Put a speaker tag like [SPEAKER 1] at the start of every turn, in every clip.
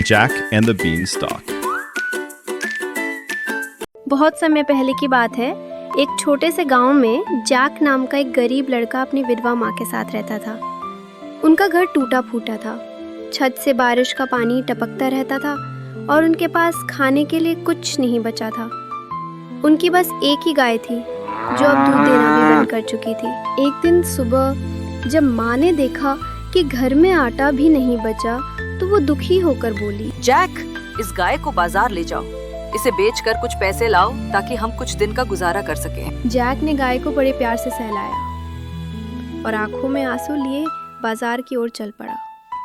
[SPEAKER 1] Jack and the Beanstalk.
[SPEAKER 2] बहुत समय पहले की बात है। एक छोटे से गांव में जैक नाम का एक गरीब लड़का अपनी विधवा माँ के साथ रहता था। उनका घर टूटा फूटा था, छत से बारिश का पानी टपकता रहता था और उनके पास खाने के लिए कुछ नहीं बचा था। उनकी बस एक ही गाय थी जो अब दूध देना भी बंद कर चुकी थी। एक दिन सुबह जब माँ ने देखा कि घर में आटा भी नहीं बचा तो वो दुखी होकर बोली,
[SPEAKER 3] जैक, इस गाय को बाजार ले जाओ, इसे बेचकर कुछ पैसे लाओ ताकि हम कुछ दिन का गुजारा कर सकें।
[SPEAKER 2] जैक ने गाय को बड़े प्यार से सहलाया और आंखों में आंसू लिए बाजार की ओर चल पड़ा।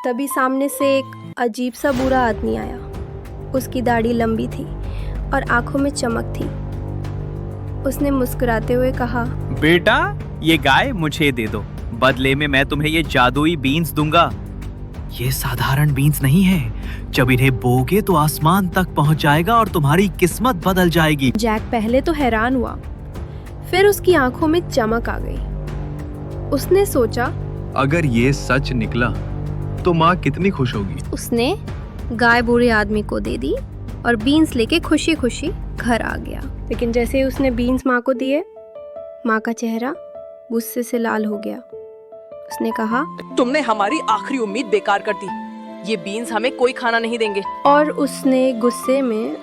[SPEAKER 2] तभी सामने से एक अजीब सा बूढ़ा आदमी आया। उसकी दाढ़ी लंबी थी और आंखों में चमक थी। उसने मुस्कुराते हुए कहा,
[SPEAKER 4] बेटा, ये गाय मुझे दे दो, बदले में मैं तुम्हें ये जादुई बीन्स दूंगा। ये साधारण बीन्स नहीं है, जब इन्हें बोगे तो आसमान तक पहुंच जाएगा और तुम्हारी किस्मत बदल जाएगी।
[SPEAKER 2] जैक पहले तो हैरान हुआ, फिर उसकी आंखों में चमक आ गई। उसने सोचा,
[SPEAKER 5] अगर ये सच निकला तो माँ कितनी खुश होगी।
[SPEAKER 2] उसने गाय बूढ़े आदमी को दे दी और बीन्स लेके खुशी खुशी घर आ गया। लेकिन जैसे ही उसने बीन्स माँ को दिए, माँ का चेहरा गुस्से से लाल हो गया। उसने कहा,
[SPEAKER 3] तुमने हमारी आखिरी उम्मीद बेकार कर दी। ये बीन्स हमें कोई खाना नहीं देंगे।
[SPEAKER 2] और उसने गुस्से में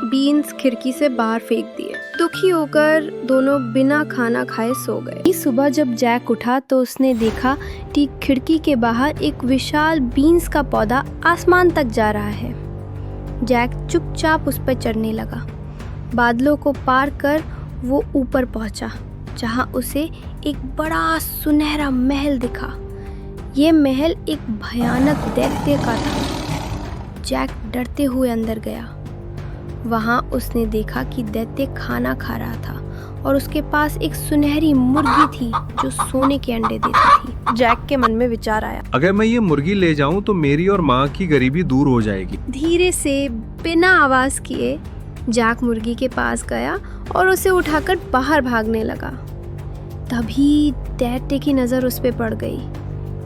[SPEAKER 2] बीन्स खिड़की से बाहर फेंक दिए। दुखी होकर दोनों बिना खाना खाए सो गए। सुबह जब जैक उठा तो उसने देखा कि खिड़की के बाहर एक विशाल बीन्स का पौधा आसमान तक जा रहा है। जैक चुपचाप उस पर चढ़ने लगा। बादलों को पार कर वो ऊपर पहुंचा, जहां उसे एक बड़ा सुनहरा महल दिखा। ये महल एक भयानक दैत्य का था। जैक डरते हुए अंदर गया। वहां उसने देखा कि दैत्य खाना खा रहा था और उसके पास एक सुनहरी मुर्गी थी जो सोने के अंडे देती थी। जैक के मन में विचार आया,
[SPEAKER 5] अगर मैं ये मुर्गी ले जाऊं तो मेरी और माँ की गरीबी दूर हो जाएगी।
[SPEAKER 2] धीरे से बिना आवाज किए जैक मुर्गी के पास गया और उसे उठाकर बाहर भागने लगा। तभी दैत्य की नजर उस पे पड़ गई।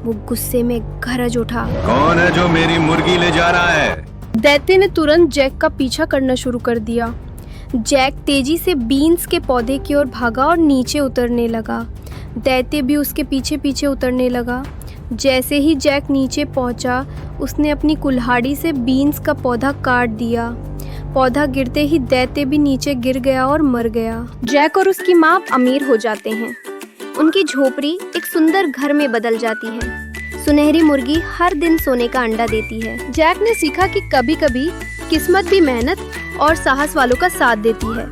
[SPEAKER 2] वो गुस्से में गरज उठा,
[SPEAKER 5] कौन है जो मेरी मुर्गी ले जा रहा है?
[SPEAKER 2] दैत्य ने तुरंत जैक का पीछा करना शुरू कर दिया। जैक तेजी से बीन्स के पौधे की ओर भागा और नीचे उतरने लगा। दैत्य भी उसके पीछे पीछे उतरने लगा। जैसे ही जैक नीचे पहुंचा, उसने अपनी कुल्हाड़ी से बीन्स का पौधा काट दिया। पौधा गिरते ही दैत्य भी नीचे गिर गया और मर गया। जैक और उसकी माँ अमीर हो जाते हैं। उनकी झोपड़ी एक सुंदर घर में बदल जाती है। सुनहरी मुर्गी हर दिन सोने का अंडा देती है। जैक ने सीखा कि कभी-कभी किस्मत भी मेहनत और साहस वालों का साथ देती है,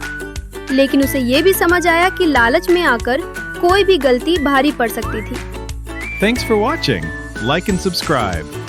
[SPEAKER 2] लेकिन उसे ये भी समझ आया कि लालच में आकर कोई भी गलती भारी पड़ सकती थी।
[SPEAKER 1] Thanks for watching. Like and subscribe.